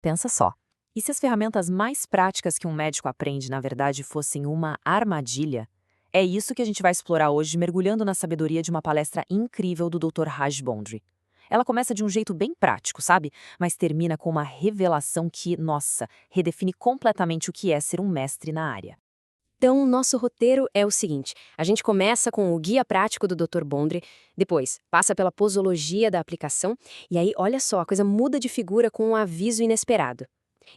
Pensa só. E se as ferramentas mais práticas que um médico aprende, na verdade, fossem uma armadilha? É isso que a gente vai explorar hoje, mergulhando na sabedoria de uma palestra incrível do Dr. Raj Bondri. Ela começa de um jeito bem prático, sabe? Mas termina com uma revelação que, nossa, redefine completamente o que é ser um mestre na área. Então, o nosso roteiro é o seguinte: a gente começa com o guia prático do Dr. Bondre, depois passa pela posologia da aplicação, e aí, olha só, a coisa muda de figura com um aviso inesperado.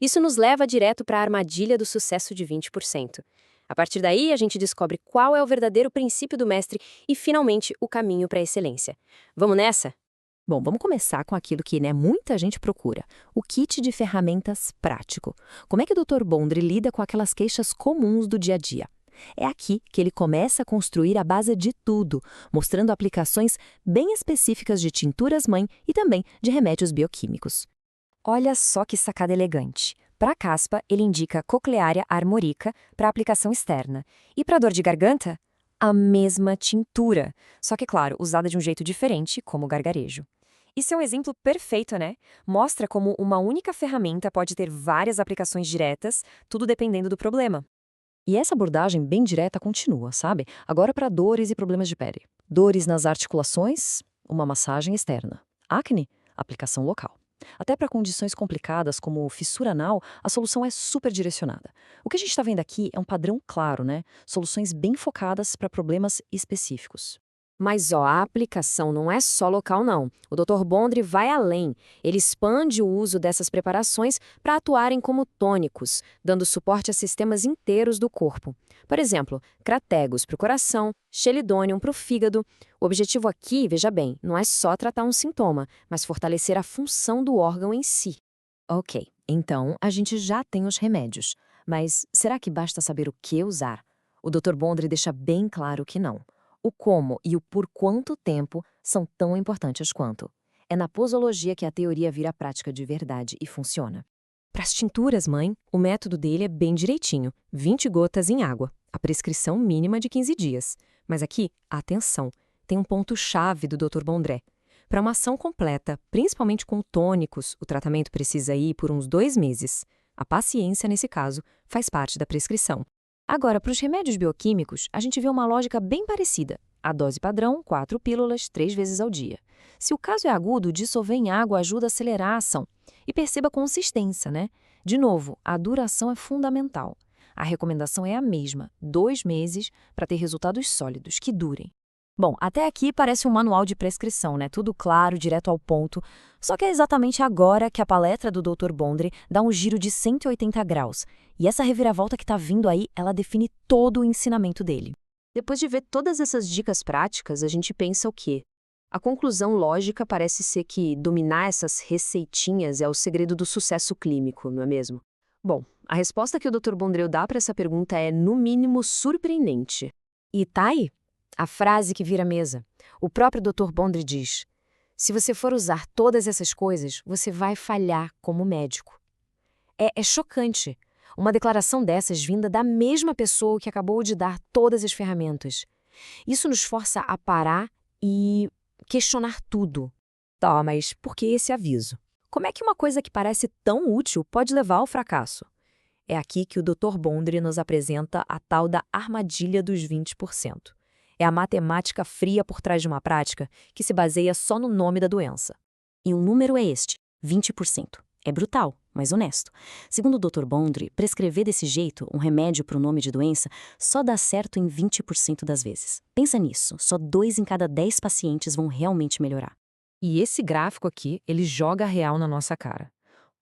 Isso nos leva direto para a armadilha do sucesso de 20%. A partir daí, a gente descobre qual é o verdadeiro princípio do mestre e, finalmente, o caminho para a excelência. Vamos nessa? Bom, vamos começar com aquilo que muita gente procura, o kit de ferramentas prático. Como é que o Dr. Bondri lida com aquelas queixas comuns do dia a dia? É aqui que ele começa a construir a base de tudo, mostrando aplicações bem específicas de tinturas-mãe e também de remédios bioquímicos. Olha só que sacada elegante. Para a caspa, ele indica Cochlearia armorica para aplicação externa. E para dor de garganta, a mesma tintura, só que, claro, usada de um jeito diferente, como o gargarejo. Isso é um exemplo perfeito, né? Mostra como uma única ferramenta pode ter várias aplicações diretas, tudo dependendo do problema. E essa abordagem bem direta continua, sabe? Agora para dores e problemas de pele. Dores nas articulações, uma massagem externa. Acne, aplicação local. Até para condições complicadas como fissura anal, a solução é super direcionada. O que a gente está vendo aqui é um padrão claro, né? Soluções bem focadas para problemas específicos. Mas ó, a aplicação não é só local não. O Dr. Bondri vai além. Ele expande o uso dessas preparações para atuarem como tônicos, dando suporte a sistemas inteiros do corpo. Por exemplo, crategos para o coração, chelidonium para o fígado. O objetivo aqui, veja bem, não é só tratar um sintoma, mas fortalecer a função do órgão em si. Ok, então a gente já tem os remédios. Mas será que basta saber o que usar? O Dr. Bondri deixa bem claro que não. O como e o por quanto tempo são tão importantes quanto. É na posologia que a teoria vira prática de verdade e funciona. Para as tinturas, mãe, o método dele é bem direitinho, 20 gotas em água, a prescrição mínima de 15 dias. Mas aqui, atenção, tem um ponto-chave do Dr. Bondré. Para uma ação completa, principalmente com tônicos, o tratamento precisa ir por uns 2 meses. A paciência, nesse caso, faz parte da prescrição. Agora, para os remédios bioquímicos, a gente vê uma lógica bem parecida. A dose padrão, 4 pílulas, 3 vezes ao dia. Se o caso é agudo, dissolver em água ajuda a acelerar a ação. E perceba a consistência, né? De novo, a duração é fundamental. A recomendação é a mesma, 2 meses, para ter resultados sólidos, que durem. Bom, até aqui parece um manual de prescrição, né? Tudo claro, direto ao ponto. Só que é exatamente agora que a palestra do Dr. Bondri dá um giro de 180 graus. E essa reviravolta que tá vindo aí, ela define todo o ensinamento dele. Depois de ver todas essas dicas práticas, a gente pensa o quê? A conclusão lógica parece ser que dominar essas receitinhas é o segredo do sucesso clínico, não é mesmo? Bom, a resposta que o Dr. Bondreu dá para essa pergunta é, no mínimo, surpreendente. E tá aí, a frase que vira mesa. O próprio Dr. Bondre diz: se você for usar todas essas coisas, você vai falhar como médico. É chocante. Uma declaração dessas vinda da mesma pessoa que acabou de dar todas as ferramentas. Isso nos força a parar e questionar tudo. Tá, mas por que esse aviso? Como é que uma coisa que parece tão útil pode levar ao fracasso? É aqui que o Dr. Bondri nos apresenta a tal da armadilha dos 20%. É a matemática fria por trás de uma prática que se baseia só no nome da doença. E o número é este, 20%. É brutal, mas honesto. Segundo o Dr. Bondri, prescrever desse jeito um remédio para o nome de doença só dá certo em 20% das vezes. Pensa nisso, só 2 em cada 10 pacientes vão realmente melhorar. E esse gráfico aqui, ele joga a real na nossa cara.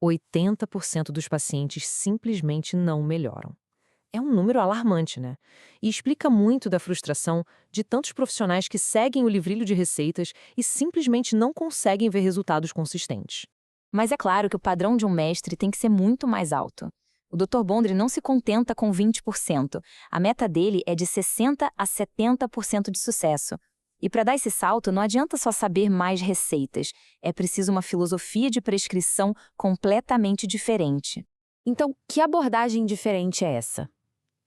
80% dos pacientes simplesmente não melhoram. É um número alarmante, né? E explica muito da frustração de tantos profissionais que seguem o livrilho de receitas e simplesmente não conseguem ver resultados consistentes. Mas é claro que o padrão de um mestre tem que ser muito mais alto. O Dr. Bondri não se contenta com 20%. A meta dele é de 60% a 70% de sucesso. E para dar esse salto, não adianta só saber mais receitas. É preciso uma filosofia de prescrição completamente diferente. Então, que abordagem diferente é essa?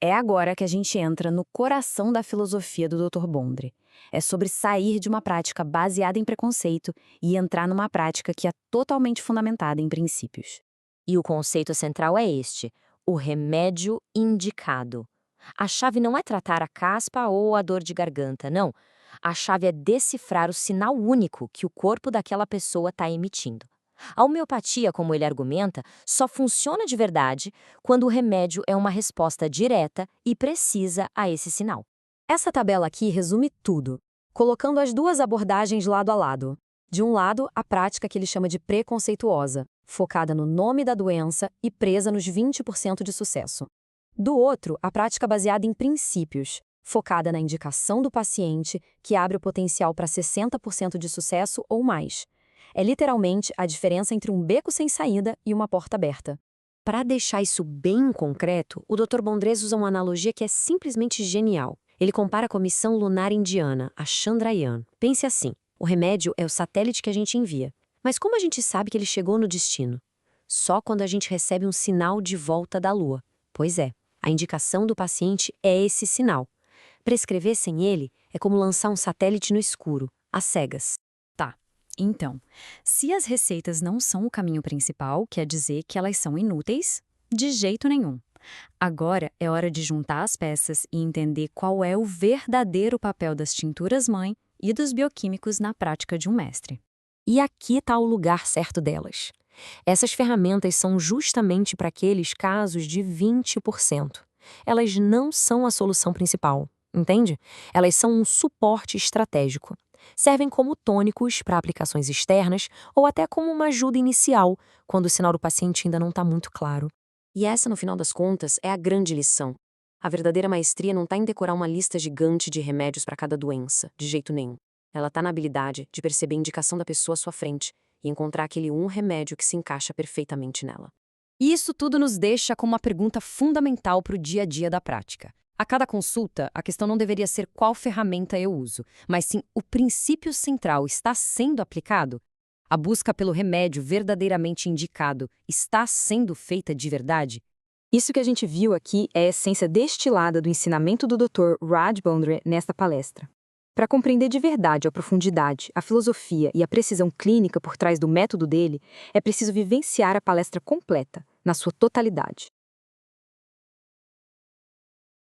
É agora que a gente entra no coração da filosofia do Dr. Bondri. É sobre sair de uma prática baseada em preconceito e entrar numa prática que é totalmente fundamentada em princípios. E o conceito central é este: o remédio indicado. A chave não é tratar a caspa ou a dor de garganta, não. A chave é decifrar o sinal único que o corpo daquela pessoa está emitindo. A homeopatia, como ele argumenta, só funciona de verdade quando o remédio é uma resposta direta e precisa a esse sinal. Essa tabela aqui resume tudo, colocando as duas abordagens lado a lado. De um lado, a prática que ele chama de preconceituosa, focada no nome da doença e presa nos 20% de sucesso. Do outro, a prática baseada em princípios, focada na indicação do paciente, que abre o potencial para 60% de sucesso ou mais. É literalmente a diferença entre um beco sem saída e uma porta aberta. Para deixar isso bem concreto, o Dr. Bondrez usa uma analogia que é simplesmente genial. Ele compara com a missão lunar indiana, a Chandrayaan. Pense assim, o remédio é o satélite que a gente envia. Mas como a gente sabe que ele chegou no destino? Só quando a gente recebe um sinal de volta da Lua. Pois é, a indicação do paciente é esse sinal. Prescrever sem ele é como lançar um satélite no escuro, às cegas. Então, se as receitas não são o caminho principal, quer dizer que elas são inúteis? De jeito nenhum. Agora é hora de juntar as peças e entender qual é o verdadeiro papel das tinturas-mãe e dos bioquímicos na prática de um mestre. E aqui está o lugar certo delas. Essas ferramentas são justamente para aqueles casos de 20%. Elas não são a solução principal, entende? Elas são um suporte estratégico. Servem como tônicos para aplicações externas ou até como uma ajuda inicial, quando o sinal do paciente ainda não está muito claro. E essa, no final das contas, é a grande lição. A verdadeira maestria não está em decorar uma lista gigante de remédios para cada doença, de jeito nenhum. Ela está na habilidade de perceber a indicação da pessoa à sua frente e encontrar aquele um remédio que se encaixa perfeitamente nela. E isso tudo nos deixa com uma pergunta fundamental para o dia a dia da prática. A cada consulta, a questão não deveria ser qual ferramenta eu uso, mas sim o princípio central está sendo aplicado? A busca pelo remédio verdadeiramente indicado está sendo feita de verdade? Isso que a gente viu aqui é a essência destilada do ensinamento do Dr. Raj Bondre nesta palestra. Para compreender de verdade a profundidade, a filosofia e a precisão clínica por trás do método dele, é preciso vivenciar a palestra completa, na sua totalidade.